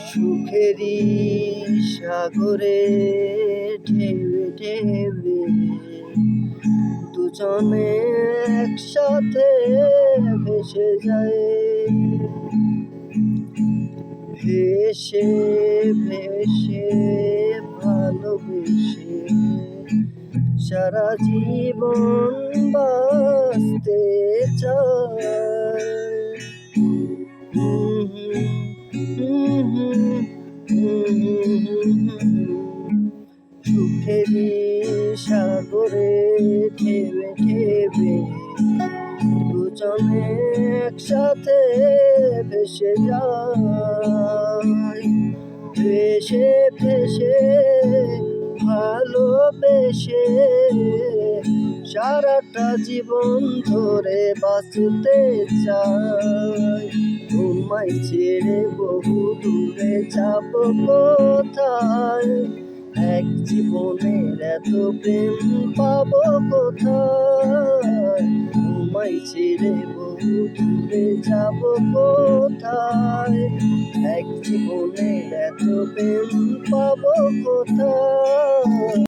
সুখেরই সাগরে ঢেউে ঢেউে দুজনে একসাথে ভেসে যায়। ভেসে ভেসে ভালোবেসে সারা জীবন বাঁচতে চায়। সুখেরই সাগরে ঢেউে ঢেউে দুজনে একসাথে ভেসে যায়। ভেসে ভেসে ভালোবেসে সারাটা জীবন ধরে বাঁচতে চাই। তোমায় ছেড়ে বহু দূরে যাব কোথায়, এক জীবনের এত প্রেম পাবো কোথায়। তোমায় ছেড়ে বহু দূরে যাব কোথায়, এক জীবনের এত প্রেম